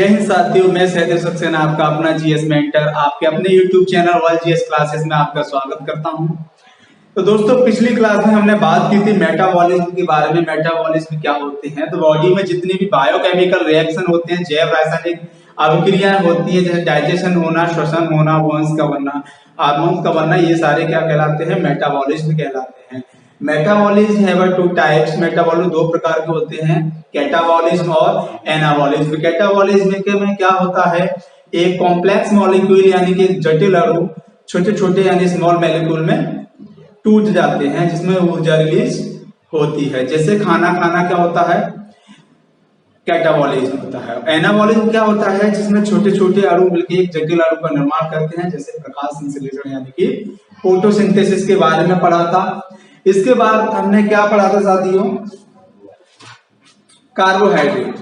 जय हिंद साथियों, मैं सहदेव सक्सेना आपका अपना जीएस मेंटर आपके अपने YouTube channel world GS classes में आपका स्वागत करता हूं। तो दोस्तों, पिछली क्लास में हमने बात की थी मेटाबॉलिज्म के बारे में। मेटाबॉलिज्म क्या होते हैं? तो बॉडी में जितनी भी बायोकेमिकल रिएक्शन होते हैं, जैव रासायनिक अभिक्रियाएं होती है, जैसे डाइजेशन होना, श्वसन होना, वंश का बनना, हार्मोन्स का बनना, ये सारे क्या कहलाते हैं? मेटाबॉलिज्म कहलाते हैं। Metabolism have two types. Metabolism दो प्रकार के होते हैं, कैटाबॉलिज्म और एनाबॉलिज्म। कैटाबॉलिज्म के में क्या होता है? एक कॉम्प्लेक्स मॉलिक्यूल यानी कि जटिल अणु छोटे छोटे यानी स्मॉल मॉलिक्यूल में टूट जाते हैं, जिसमें ऊर्जा रिलीज होती है। जैसे खाना खाना क्या होता है? कैटाबॉलिज्म होता है। एनाबॉलिज्म क्या होता है? जिसमें छोटे छोटे अणु मिलकर एक जटिल अणु का निर्माण करते हैं, जैसे प्रकाश संश्लेषण यानी कि फोटोसिंथेसिस के बारे में पढ़ा था। इसके बाद हमने क्या पढ़ा था साथियों? कार्बोहाइड्रेट।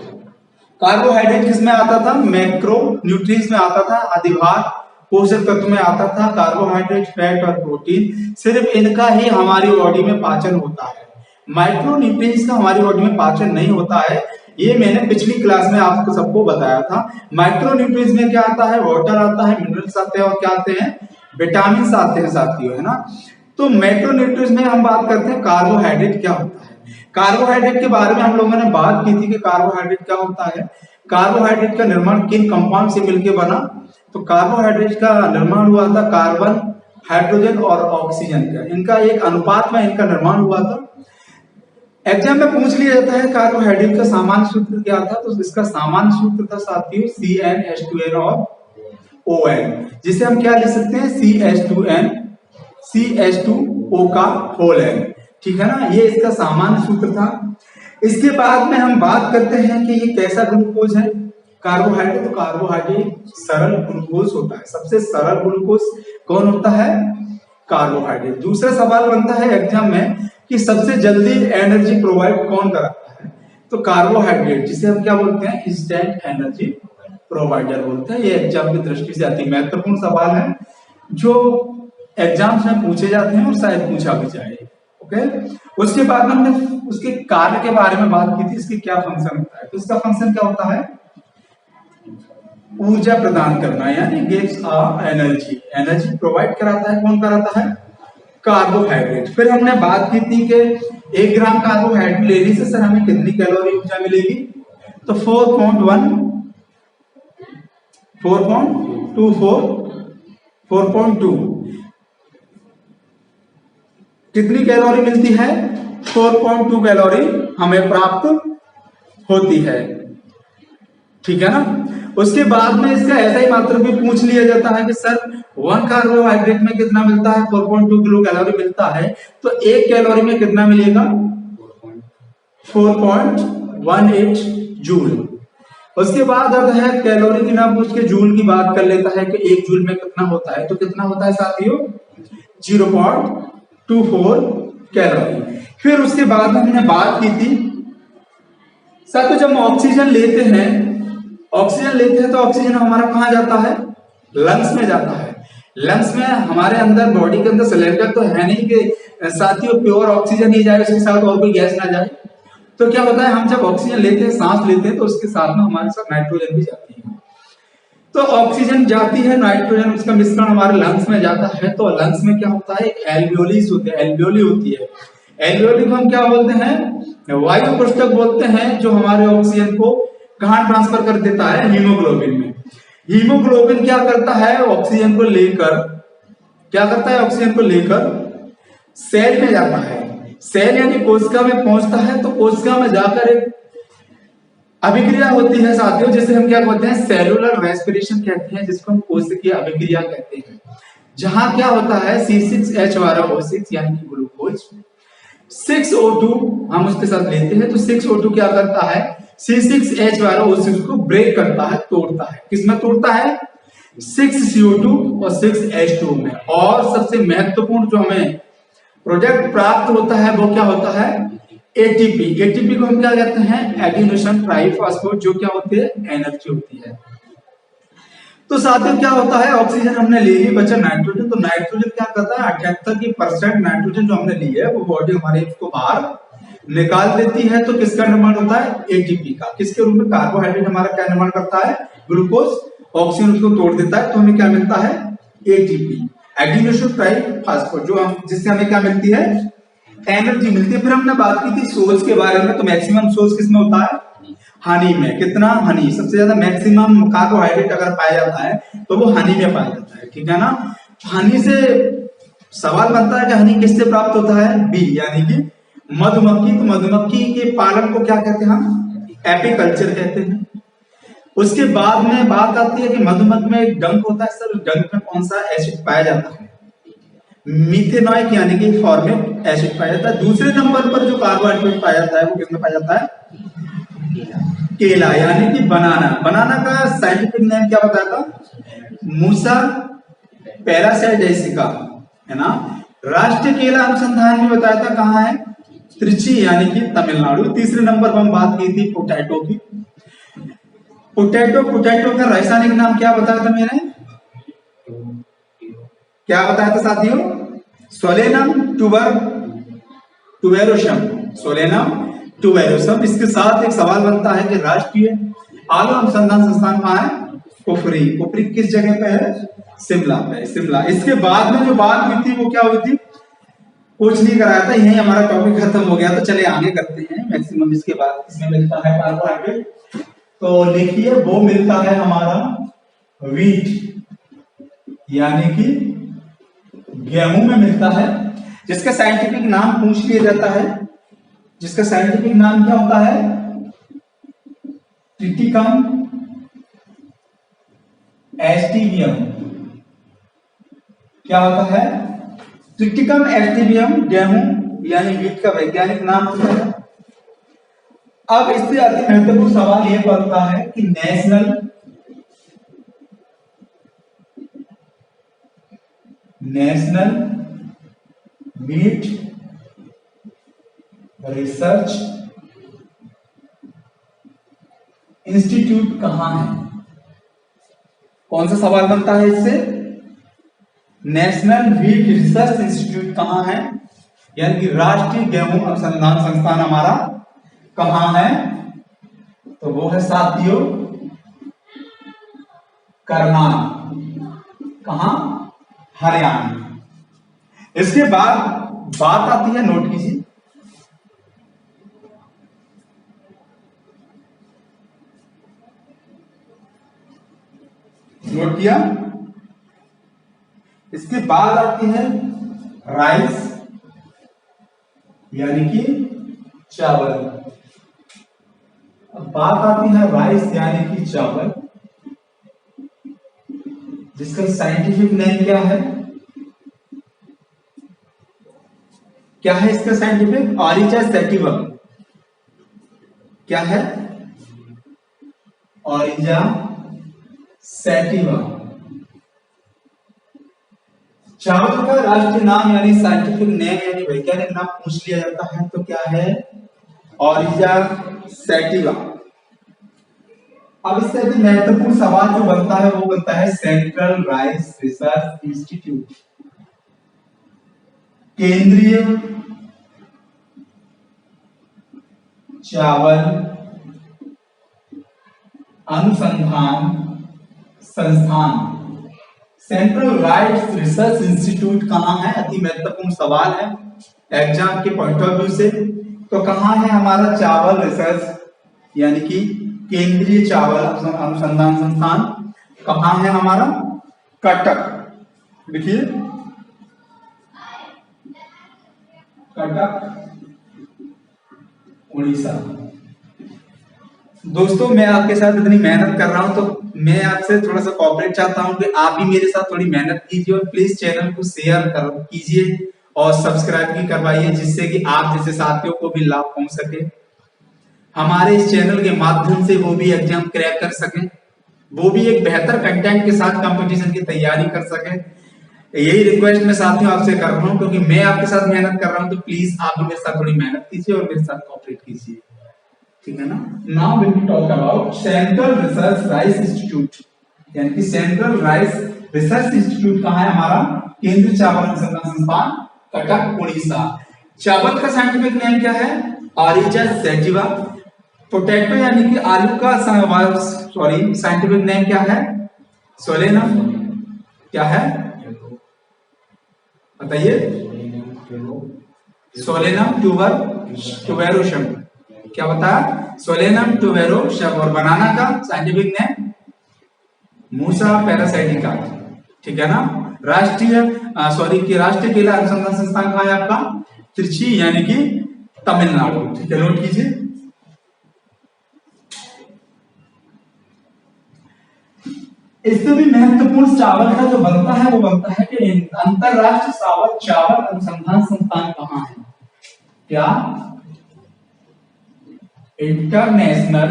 कार्बोहाइड्रेट किसमें आता था? मैक्रो न्यूट्रिएंट्स में आता था, अधिभार पोषक तत्व में आता था। कार्बोहाइड्रेट, फैट और प्रोटीन, सिर्फ इनका ही हमारी बॉडी में पाचन होता है। माइक्रो न्यूट्रिएंट्स का हमारी बॉडी में पाचन नहीं होता है। ये मैंने पिछली क्लास में आपको सबको बताया था। माइक्रो न्यूट्रिएंट्स में क्या आता है? वाटर आता है, मिनरल्स आते हैं और क्या आते हैं? विटामिन आते हैं साथियों, है ना। तो मैक्रोन्यूट्रिएंट्स में हम बात करते हैं कार्बोहाइड्रेट क्या होता है। कार्बोहाइड्रेट के बारे में हम लोगों ने बात की थी कि कार्बोहाइड्रेट क्या होता है। कार्बोहाइड्रेट का निर्माण किन कंपाउंड से मिलकर बना? तो कार्बोहाइड्रेट का निर्माण हुआ था कार्बन, हाइड्रोजन और ऑक्सीजन का, इनका एक अनुपात में इनका निर्माण हुआ था। एग्जाम में पूछ लिया जाता है कार्बोहाइड्रेट का सामान्य सूत्र क्या था? तो इसका सामान्य सूत्र था साथियों CnH2n और ON, जिसे हम क्या लिख सकते हैं? CH2n CH2O का होल है, ठीक है ना। ये इसका सामान्य सूत्र था। इसके बाद में हम बात करते हैं कि ये कैसा ग्लूकोज है कार्बोहाइड्रेट। तो कार्बोहाइड्रेट सरल ग्लूकोज होता है। सबसे सरल ग्लूकोज कौन होता है? कार्बोहाइड्रेट। दूसरा सवाल बनता है एग्जाम में कि सबसे जल्दी एनर्जी प्रोवाइड कौन कराता है? तो कार्बोहाइड्रेट, जिसे हम क्या बोलते हैं? इंस्टेंट एनर्जी प्रोवाइडर बोलते हैं। ये एग्जाम की दृष्टि से अति महत्वपूर्ण सवाल है, जो एग्जाम्स में पूछे जाते हैं और शायद पूछा भी जाए। ओके, उसके बाद हमने उसके कार्य के बारे में बात की थी, इसकी क्या फंक्शन होता है। तो इसका फंक्शन क्या होता है? ऊर्जा प्रदान करना, यानी गिव्स एनर्जी। एनर्जी प्रोवाइड कराता है, कौन कराता है? कार्बोहाइड्रेट। फिर हमने बात की थी कि 1 ग्राम कार्बोहाइड्रेट लेने से सर हमें कितनी कैलोरी ऊर्जा मिलेगी? तो 4.2 कितनी कैलोरी मिलती है? 4.2 कैलोरी हमें प्राप्त होती है, ठीक है ना। उसके बाद में इसका ऐसा ही मात्र भी पूछ लिया जाता है कि सर 1 कार्बोहाइड्रेट में कितना मिलता है? 4.2 किलो कैलोरी मिलता है। तो 1 कैलोरी में कितना मिलेगा? 4.18 जूल। उसके बाद अब है कैलोरी की ना पूछ के जूल की बात कर लेता है कि 1 जूल में कितना होता है। तो कितना होता है साथियों? 0.24 कैलोरी। फिर उसके बाद हमने बात की थी साथियों, जब हम ऑक्सीजन लेते हैं तो ऑक्सीजन हमारा कहाँ जाता है? लंग्स में जाता है। लंग्स में हमारे अंदर बॉडी के अंदर सिलेंडर तो है नहीं कि साथियों प्योर ऑक्सीजन ही जाए, उसके साथ और कोई गैस ना जाए। तो क्या होता है, हम जब ऑक्सीजन लेते हैं, सांस लेते हैं, तो उसके साथ में हमारे साथ नाइट्रोजन भी जाती है। तो ऑक्सीजन जाती है, नाइट्रोजन उसका मिश्रण हमारे लंग्स में जाता है। तो लंग्स में क्या होता है? एक एल्वियोलिस होती है, एल्वियोली होती है। एल्वियोली को हम क्या बोलते हैं? वायु कोष्ठक बोलते हैं, जो हमारे ऑक्सीजन को कहां ट्रांसफर कर देता है? हीमोग्लोबिन में। हीमोग्लोबिन क्या करता है? ऑक्सीजन को लेकर क्या करता है? ऑक्सीजन को लेकर सेल में जाता है। सेल यानी कोशिका में पहुंचता है। तो कोशिका में जाकर एक अभिक्रिया होती है साथियों, जिसे हम क्या कहते हैं? सेलुलर रेस्पिरेशन कहते हैं, जिसको हम कोशिकीय अभिक्रिया कहते हैं। जहां क्या होता है? C6H12O6 यानी कि ग्लूकोज 6O2 हम उसके साथ लेते हैं। तो 6O2 क्या करता है? C6H12O6 को ब्रेक करता है, तोड़ता है। किसमें तोड़ता है? 6CO2 और 6H2 में। और सबसे महत्वपूर्ण जो हमें प्रोडक्ट प्राप्त होता है वो क्या होता है? ATP। ATP को हम क्या कहते हैं? एडिनोसिन ट्राइफॉस्फेट, जो क्या होती है? एनर्जी होती है। तो साथियों क्या होता है? ऑक्सीजन हमने ले ली, बचा नाइट्रोजन। तो नाइट्रोजन क्या करता है? 78% नाइट्रोजन जो हमने ली है वो बॉडी हमारे इसको बाहर निकाल देती है तो किसका निर्माण होता है? एटीपी का। किसके रूप में? कार्बोहाइड्रेट हमारा क्या निर्माण करता है? ग्लूकोज। ऑक्सीजन उसको तोड़ देता है तो हमें क्या मिलता है? एटीपी, एडिनोसिन ट्राइफॉस्फेट, जो हम जिससे हमें क्या मिलती है? एनर्जी मिलती है। फिर हमने बात की थी सोर्स के बारे में, तो मैक्सिमम सोर्स किसमें होता है? हनी में। कितना? हनी। सबसे ज्यादा मैक्सिमम कार्बोहाइड्रेट अगर पाया जाता है तो वो हनी में पाया जाता है, ठीक है ना। हनी से सवाल बनता है कि हनी किससे प्राप्त होता है? बी, यानी कि मधुमक्खी। तो मधुमक्खी के पालन को क्या कहते हैं हम? एपीकल्चर कहते हैं। उसके बाद में बात आती है कि मधुमक्खी में एक डंक होता है सर, डंक में कौन सा एसिड पाया जाता है? मीथेनॉइक यानी कि फॉर्मिक एसिड पाया जाता है। दूसरे नंबर पर जो कार्बोहाइड्रेट पाया जाता है वो किसमें पाया जाता है? केला, यानी कि बनाना। बनाना का साइंटिफिक नेम क्या बताया था? मूसा पैरासाइडेसिका, है ना। राष्ट्रीय केला अनुसंधान में बताया था कहाँ है? त्रिची, यानी कि तमिलनाडु। तीसरे नंबर पर हम बात की थी पोटैटो की। पोटैटो का रासायनिक नाम क्या बताया था मैंने? क्या बताया था साथियों? सोलेनम टुबेरोसम। सोलेनम टुबेरोसम। इसके साथ एक सवाल बनता है कि राष्ट्रीय आलू अनुसंधान संस्थान कहाँ है? कुफरी। कुफरी किस जगह पे है? शिमला पे। शिमला। इसके बाद में जो बात हुई थी वो क्या हुई थी? कुछ नहीं कराया था, यही हमारा टॉपिक खत्म हो गया। तो चले आगे करते हैं। मैक्सिमम इसके बाद इसमें मिलता है कार्बोहाइड्रेट, तो लिखिए वो मिलता है हमारा वीट, यानी कि गेहूं में मिलता है, जिसका साइंटिफिक नाम पूछ लिया जाता है। जिसका साइंटिफिक नाम क्या होता है? ट्रिटिकम एस्टिवियम। क्या होता है? ट्रिटिकम एस्टिवियम गेहूं यानी वीट का वैज्ञानिक नाम होता है। अब इससे अति महत्वपूर्ण सवाल यह बनता है कि नेशनल वीट रिसर्च इंस्टीट्यूट कहां है? कौन सा सवाल बनता है इससे? नेशनल वीट रिसर्च इंस्टीट्यूट कहां है, यानी कि राष्ट्रीय गेहूं अनुसंधान संस्थान हमारा कहां है? तो वो है साथियों करनाल। कहां? हरियाणा। इसके बाद बात आती है, नोट कीजिए, नोट किया। इसके बाद आती है राइस, यानी कि चावल। अब बात आती है राइस यानी कि चावल, जिसका साइंटिफिक नेम क्या है? क्या है इसका साइंटिफिक? ऑरिजा सैटिवा। क्या है? ऑरिजा सैटिवा। चावल का राष्ट्रीय नाम यानी साइंटिफिक नेम यानी वैज्ञानिक नाम पूछ लिया जाता है तो क्या है? ऑरिजा सैटिवा। अब इससे अति महत्वपूर्ण सवाल जो बनता है वो बनता है सेंट्रल राइस रिसर्च इंस्टीट्यूट, केंद्रीय चावल अनुसंधान संस्थान। सेंट्रल राइस रिसर्च इंस्टीट्यूट कहां है? अति महत्वपूर्ण सवाल है एग्जाम के पॉइंट ऑफ व्यू से। तो कहां है हमारा चावल रिसर्च यानी कि केंद्रीय चावल अनुसंधान संस्थान कहां है हमारा? कटक। देखिए कटक उड़ीसा। दोस्तों मैं आपके साथ इतनी मेहनत कर रहा हूं तो मैं आपसे थोड़ा सा कोऑपरेट चाहता हूं कि आप भी मेरे साथ थोड़ी मेहनत कीजिए और प्लीज चैनल को शेयर कीजिए और सब्सक्राइब भी करवाइए, जिससे कि आप जैसे साथियों को भी लाभ पहुंच सके। हमारे इस चैनल के माध्यम से वो भी एग्जाम क्रैक कर सके, वो भी एक बेहतर कंटेंट के साथ कंपटीशन की तैयारी कर सके। यही रिक्वेस्ट मैं साथियों आपसे कर रहा हूं, क्योंकि मैं आपके साथ मेहनत कर रहा हूं तो प्लीज आप भी मेरे साथ थोड़ी मेहनत कीजिए और मेरे साथ कोऑपरेट कीजिए, ठीक है ना। Now we will talk about central research rice institute, यानी कि सेंट्रल राइस रिसर्च इंस्टीट्यूट कहां है हमारा? केंद्रीय चावल अनुसंधान संस्थान कटक उड़ीसा। चावल का साइंटिफिक नेम क्या है? ऑरिजा सेटिवा। पोटैटो यानी कि आलू का साइंटिफिक नेम क्या है? सोलेनम। क्या है बताइए? Solanum tuberosum. क्या बताया? Solanum tuberosum. और बनाना का साइंटिफिक नेम मूसा पैरासाइटिका। ठीक है ना? राष्ट्रीय केला अनुसंधान संस्थान कहाँ है आपका? त्रिची यानी कि तमिलनाडु। ठीक है, नोट कीजिए। इससे भी महत्वपूर्ण चावल का जो बनता है वो बनता है कि अंतरराष्ट्रीय चावल अनुसंधान संस्थान कहाँ है? क्या? इंटरनेशनल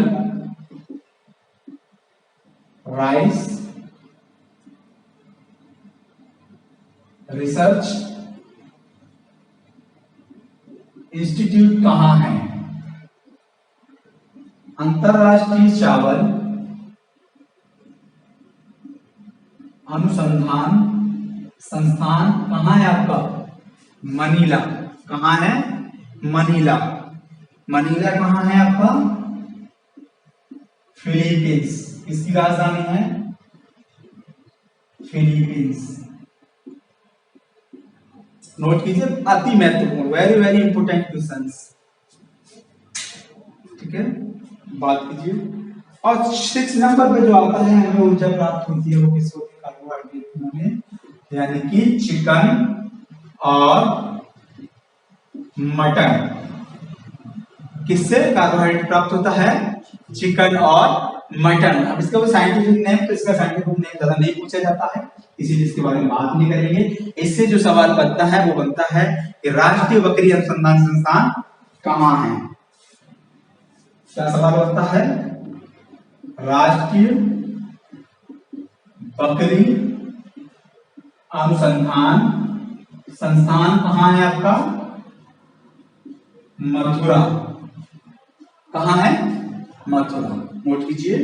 राइस रिसर्च इंस्टीट्यूट कहाँ है? अंतरराष्ट्रीय चावल अनुसंधान संस्थान कहाँ है आपका? मनीला। कहाँ है? मनीला। मनीला कहाँ है आपका? फिलीपींस। किसकी राजधानी है? फिलीपींस। नोट कीजिए, अति महत्वपूर्ण, वेरी वेरी इंपोर्टेंट क्वेश्चंस। ठीक है, बात कीजिए। और 6 नंबर पे जो आता है हमें ऊर्जा प्राप्त होती है वो किस होती है? कार्बोहाइड्रेट में, यानी कि चिकन और मटन। किससे कार्बोहाइड्रेट प्राप्त होता है? चिकन और मटन। अब इसका साइंटिफिक नेम, तो इसका साइंटिफिक नेम ज्यादा नहीं पूछा जाता है, इसीलिए इसके बारे में बात नहीं करेंगे। इससे जो सवाल बनता है वो बनता है कि राष्ट्रीय बकरी अनुसंधान संस्थान कहाँ है? क्या सवाल बनता है? राष्ट्रीय बकरी अनुसंधान संस्थान कहाँ है आपका? मथुरा। कहाँ है? मथुरा। नोट कीजिए।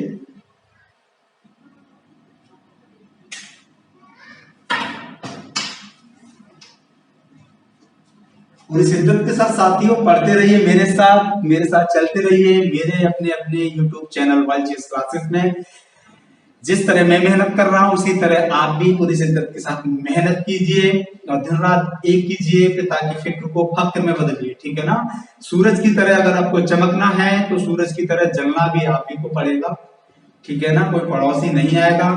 पूरी शिद्दत के साथ साथियों पढ़ते रहिए, मेरे साथ चलते रहिए। मेरे अपने अपने YouTube चैनल वालचीज क्लासेस में जिस तरह मैं मेहनत कर रहा हूं उसी तरह आप भी पूरी शिद्दत के साथ मेहनत कीजिए और दिन रात एक कीजिए, ताकि फिक्र को फक्र में बदलिए। ठीक है ना? सूरज की तरह अगर आपको चमकना है तो सूरज की तरह जलना भी आप ही को पड़ेगा। ठीक है ना? कोई पड़ोसी नहीं आएगा।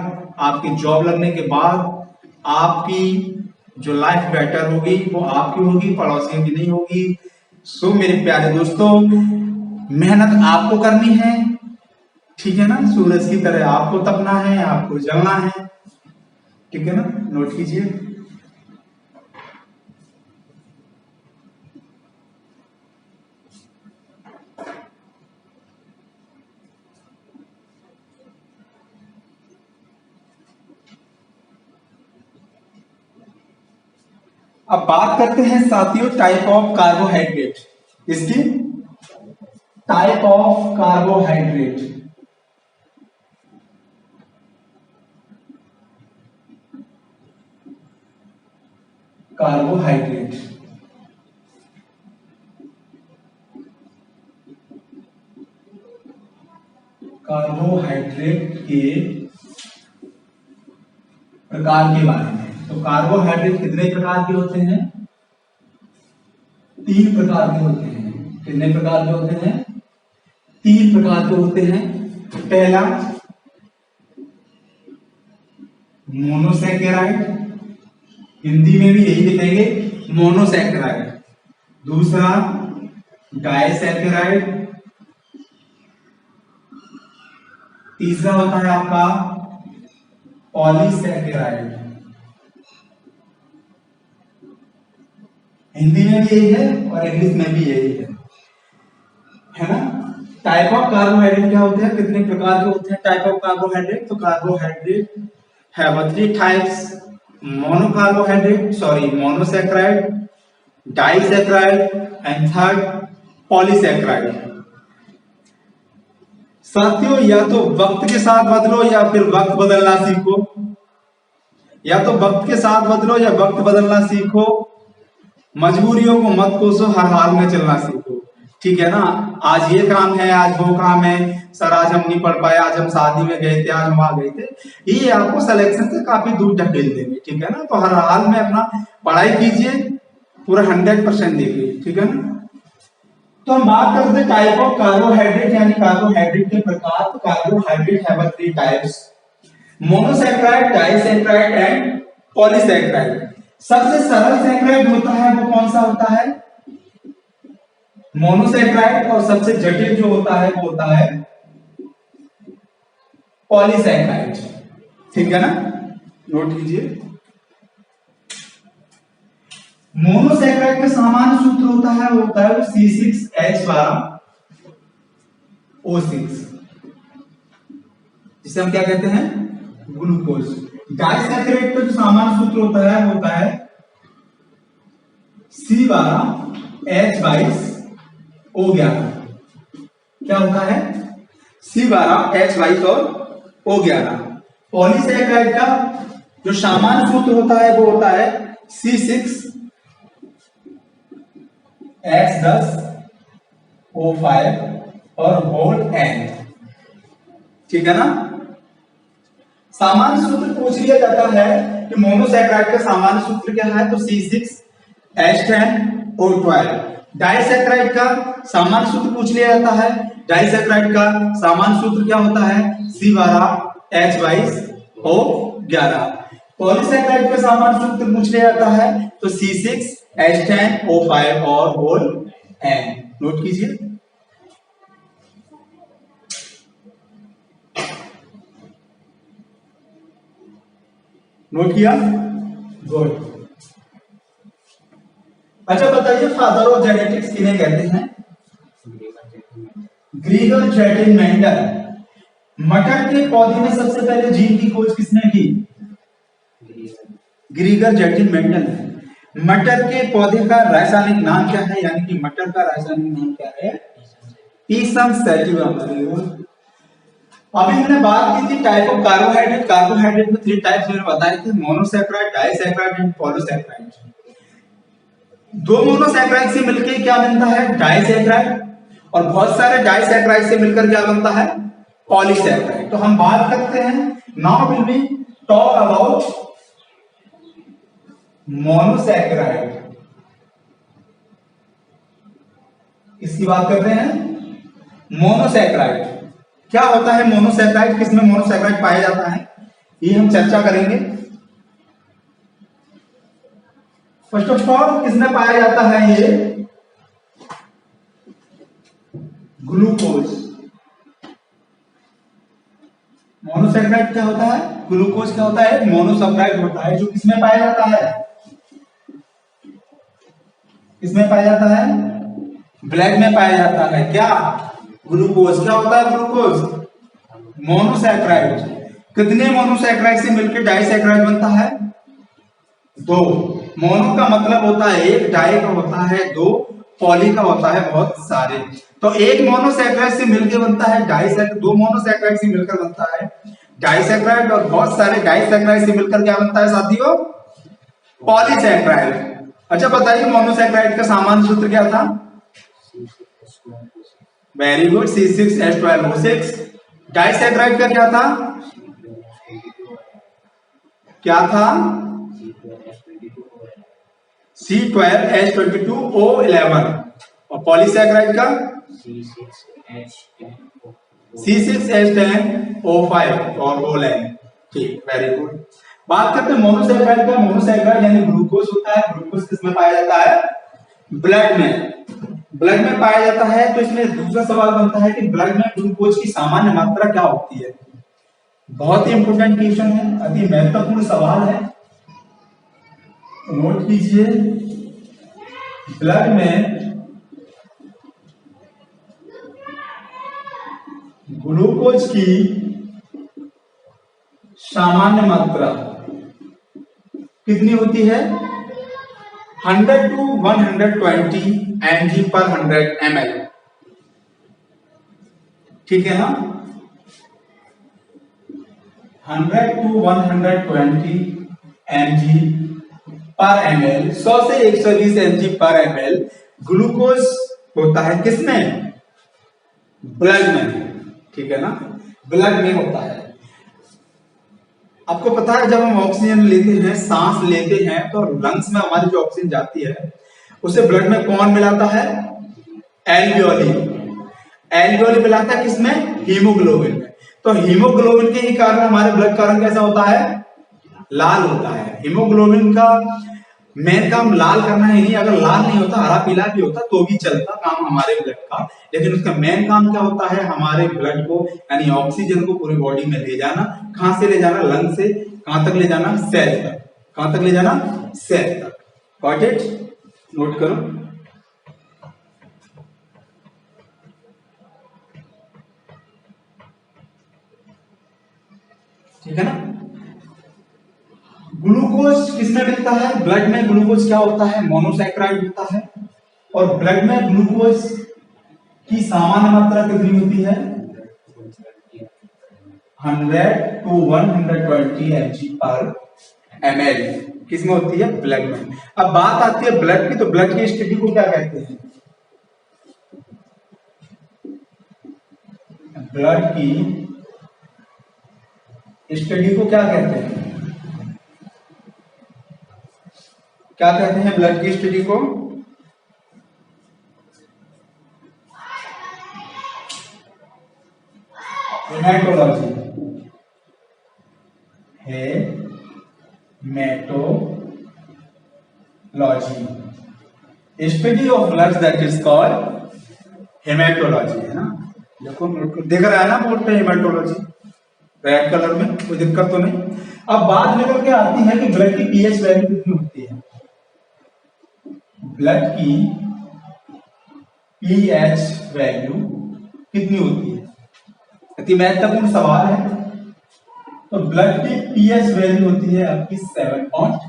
आपकी जॉब लगने के बाद आपकी जो लाइफ बेटर होगी वो आपकी होगी, पड़ोसियों की नहीं होगी। सो मेरे प्यारे दोस्तों, मेहनत आपको करनी है। ठीक है ना? सूरज की तरह आपको तपना है, आपको जलना है। ठीक है ना? नोट कीजिए। अब बात करते हैं साथियों टाइप ऑफ कार्बोहाइड्रेट। इसकी type of carbohydrate. Carbohydrate carbohydrate के प्रकार के बारे में। तो कार्बोहाइड्रेट कितने प्रकार के होते हैं? 3 प्रकार के होते हैं। कितने प्रकार के होते हैं? 3 प्रकार के होते हैं। पहला मोनोसैकेराइड, हिंदी में भी यही लिखेंगे मोनोसैकेराइड। दूसरा डाइसैकेराइड। तीसरा होता है आपका पॉलीसैकेराइड। हिंदी में भी यही है और इंग्लिश में भी यही है ना? टाइप ऑफ कार्बोहाइड्रेट क्या होते हैं? कितने प्रकार के होते हैं टाइप ऑफ कार्बोहाइड्रेट? तो carbohydrate have 3 types: monosaccharide, disaccharide and third polysaccharide. साथियों, या तो वक्त के साथ बदलो या फिर वक्त बदलना सीखो। या तो वक्त के साथ बदलो या वक्त बदलना सीखो। मजबूरियों को मत कोसो, हर हाल में चलना सीखो। ठीक है ना। आज ये काम है, आज वो काम है, सर आज हम नहीं पढ़ पाए, आज हम शादी में गए थे, आज हम वहां गए थे, ये आपको सिलेक्शन से काफी दूर ढकेल देंगे। ठीक है ना। तो हर हाल में अपना पढ़ाई कीजिए, पूरा 100% देखिए। ठीक है ना। तो हम बात करते हैं टाइप ऑफ कार्बोहाइड्रेट, यानी कार्बोहाइड्रेट के प्रकार। तो carbohydrate have 3 types, monosaccharide, disaccharide and polysaccharide. सबसे सरल सैकेराइड होता है वो कौन सा होता है? मोनोसैकेराइड। और सबसे जटिल जो होता है वो होता है पॉलीसैकेराइड। ठीक है ना, नोट कीजिए। मोनोसैकेराइड का सामान्य सूत्र होता है वो होता है C6H12O6, जिसे हम क्या कहते हैं? ग्लूकोज। डाइसैकेराइड का जो सामान्य सूत्र होता है वो होता है C12H22O11। क्या होता है? C12H22 और O11। पॉलीसैकेराइड का जो सामान्य सूत्र होता है वो होता है C6H10O5 और होल N। ठीक है ना। सामान्य सूत्र पूछ लिया जाता है कि मोनोसैकेराइड का सामान्य सूत्र क्या है, तो C6H10O12। डाइसैकेराइड का सामान्य सूत्र पूछ लिया जाता है, डाइसैकेराइड का सामान्य सूत्र क्या होता है? C12H22O11। पॉलीसैकेराइड का सामान्य सूत्र पूछ लिया जाता है तो C6H10O5 और होल N। नोट कीजिए। नोट किया? गुड। अच्छा बताइए, फादर ऑफ जेनेटिक्स किन्हें कहते हैं? ग्रीगर जेटिन मेंडल। मटर के पौधे में सबसे पहले जीन की खोज किसने की? ग्रीगर जेटिन मेंडल। मटर के पौधे का रासायनिक नाम क्या है, यानी कि मटर का रासायनिक नाम क्या है? ईसम सैटिवम। अभी हमने बात की थी टाइप ऑफ कार्बोहाइड्रेट। कार्बोहाइड्रेट में 3 टाइप्स मैंने बताए थे, monosaccharide, disaccharide and polysaccharide. 2 monosaccharide से मिलकर क्या बनता है? डाइसैकेराइड। और बहुत सारे डाइसैकेराइड से मिलकर क्या बनता है? पॉलीसैकेराइड। तो हम बात करते हैं, now will be talk about monosaccharide. इसकी बात करते हैं। मोनोसैकेराइड क्या होता है? मोनोसैकेराइड, किसमें मोनोसैकेराइड पाया जाता है, ये हम चर्चा करेंगे। फर्स्ट ऑफ ऑल किसमें पाया जाता है? ये ग्लूकोज। मोनोसैकेराइड क्या होता है? ग्लूकोज क्या होता है? मोनोसैकेराइड होता है, जो किसमें पाया जाता है? किसमें पाया जाता है? ब्लड में पाया जाता है। क्या? ग्लूकोज। क्या होता है ग्लूकोज? मोनोसैकेराइड। कितने मोनोसैकेराइड से मिलकर डाइसैकेराइड बनता है? 2। मोनो का मतलब होता है एक, डाई का होता है 2, पॉली का होता है बहुत सारे। तो एक मोनोसैकेराइड से मिलकर बनता है डाइसैकेराइड, 2 मोनोसैकेराइड से मिलकर बनता है डाइसैकेराइड, और बहुत सारे डाइसैकेराइड से मिलकर क्या बनता है साथियों? पॉलीसैकेराइड। अच्छा बताइए, मोनोसैकेराइड का सामान्य सूत्र क्या था? Very good, C6H12O6। डाइसैकेराइड का क्या था? क्या था? C12H22O11। और पॉलीसैकेराइड का C6H10O5 और होल N। ठीक, वेरी गुड। बात करते हैं मोनोसैकेराइड का। मोनोसैकेराइड यानी ग्लूकोज होता है। ग्लूकोज किसमें पाया जाता है? ब्लड में। ब्लड में पाया जाता है। तो इसमें दूसरा सवाल बनता है कि ब्लड में ग्लूकोज की सामान्य मात्रा क्या होती है? बहुत ही इंपोर्टेंट क्वेश्चन है, अति महत्वपूर्ण सवाल है, नोट कीजिए। ब्लड में ग्लूकोज की सामान्य मात्रा कितनी होती है? 100 to 120 mg per 100 ml। ठीक है ना? 100 to 120 mg per ml, 100 से 120 mg per ml ग्लूकोज होता है किसमें? ब्लड में, ठीक है ना, ब्लड में होता है। आपको पता है जब हम ऑक्सीजन लेते हैं, सांस लेते हैं, तो लंग्स में हमारी जो ऑक्सीजन जाती है उसे ब्लड में कौन मिलाता है? एल्वियोली। एल्वियोली मिलाता है किसमें? हीमोग्लोबिन में। तो हीमोग्लोबिन के ही कारण हमारे ब्लड का रंग कैसा होता है? लाल होता है। हीमोग्लोबिन का मेन काम लाल करना ही नहीं, अगर लाल नहीं होता, हरा पीला भी होता तो भी चलता काम हमारे ब्लड का, लेकिन उसका मेन काम क्या होता है? हमारे ब्लड को यानी ऑक्सीजन को पूरी बॉडी में ले जाना। कहां से ले जाना? लंग से कहां तक ले जाना? सेल तक। कहां तक ले जाना? सेल तक। Got it? नोट करो। ठीक है ना। ग्लूकोज किसमें मिलता है? ब्लड में ग्लूकोज क्या होता है? मोनोसैकेराइड होता है। और ब्लड में ग्लूकोज की सामान्य मात्रा कितनी होती है? 100 to 120 mg/ml किसमें होती है? ब्लड में। अब बात आती है ब्लड की, तो ब्लड की स्थिति को क्या कहते हैं? ब्लड की स्टडी को क्या कहते हैं? क्या कहते हैं ब्लड की स्टडी को? Haematology. Haematology, study of blood that is called haematology, है ना। देखो दिख रहा है ना बोर्ड पे हेमेटोलॉजी रेड कलर में, कोई दिक्कत तो नहीं। अब बात निकल के आती है कि ब्लड की पीएच वैल्यू कितनी होती है? ब्लड की पीएच वैल्यू कितनी होती है? अति महत्वपूर्ण सवाल है। तो ब्लड की पीएच वैल्यू होती है आपकी 7.4।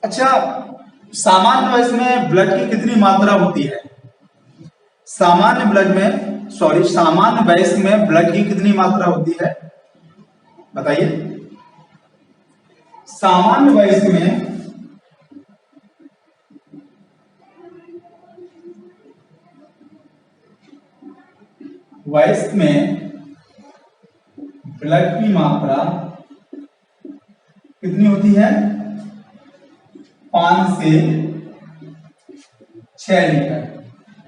अच्छा, सामान्य वयस्क में ब्लड की कितनी मात्रा होती है? सामान्य वयस्क में ब्लड की कितनी मात्रा होती है? बताइए। सामान्य वयस्क में ब्लड की मात्रा कितनी होती है? 5 से 6 लीटर।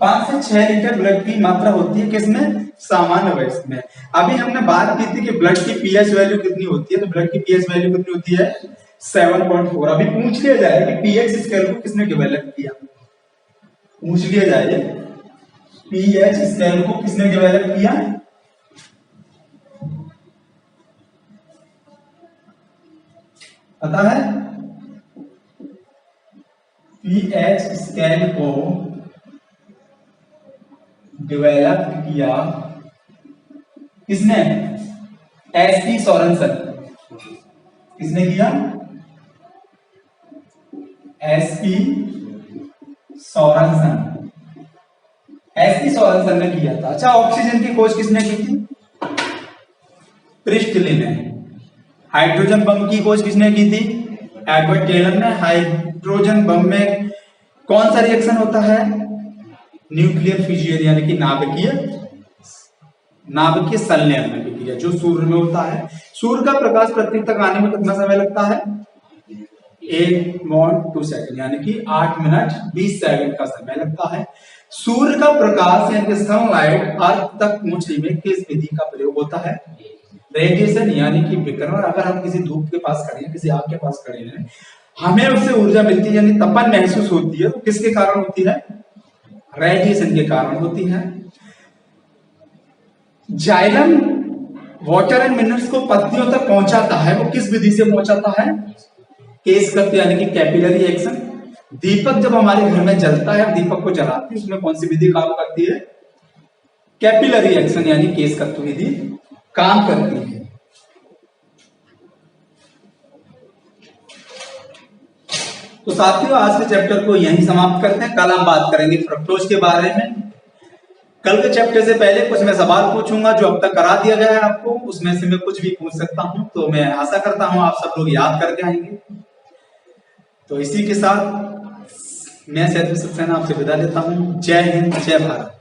5 से 6 लीटर ब्लड की मात्रा होती है किसमें? सामान्य वयस्क में। अभी हमने बात की थी कि ब्लड की पीएच वैल्यू कितनी होती है, तो ब्लड की पीएच वैल्यू कितनी होती है? 7.4। अभी पूछ लिया जाए कि पीएच स्केल को किसने डेवलप किया? पूछ लिया जाए पीएच स्केल को किसने डेवलप किया? पता है? पीएच स्केल को डेवलप किया किसने? SP Sorensen. किसने किया? SP Sorensen. एसपी सोरेनसन ने किया था। अच्छा, ऑक्सीजन की खोज किसने की थी? प्रिस्टली ने। हाइड्रोजन बम की खोज किसने की थी? एडवर्ड टेलर ने। हाइड्रोजन बम में कौन सा रिएक्शन होता है? न्यूक्लियर फ्यूजन यानी कि नाभिकीय संलयन में क्रिया, जो सूर्य में होता है। सूर्य का प्रकाश पृथ्वी तक आने में कितना समय लगता है? 8.2 सेकंड, यानी कि 8 मिनट 20 सेकंड का समय लगता है। सूर्य का प्रकाश यानी कि सनलाइट अर्थ तक पहुंचने में किस विधि का प्रयोग होता है? रेडिएशन यानी कि विकिरण। अगर हम किसी धूप के पास खड़े हैं, किसी आग के पास खड़े हैं, हमें उससे ऊर्जा मिलती है यानी तपन महसूस होती है, तो किसके कारण होती है? रेडिएशन के कारण होती है। जाइलम वाटर एंड मिनरल्स को पत्तियों तक पहुंचाता है, वो किस विधि से पहुंचाता है? केस करते यानी कि कैपिलरी एक्शन। दीपक जब हमारे घर में जलता है, दीपक को जलाते हैं, उसमें कौन सी विधि काम करती है? कैपिलरी एक्शन यानी केस करते विधि काम करती है। तो साथियों, आज के चैप्टर को यहीं समाप्त करते हैं। कल हम बात करेंगे फ्रक्टोज के बारे में। कल के चैप्टर से पहले कुछ मैं सवाल पूछूंगा जो अब तक करा दिया गया है आपको, उसमें से मैं कुछ भी पूछ सकता हूं, तो मैं आशा करता हूं आप सब लोग याद करके आएंगे। तो इसी के साथ मैं सैयद यूसुफ सैन आपसे विदा लेता हूं। जय हिंद, जय भारत।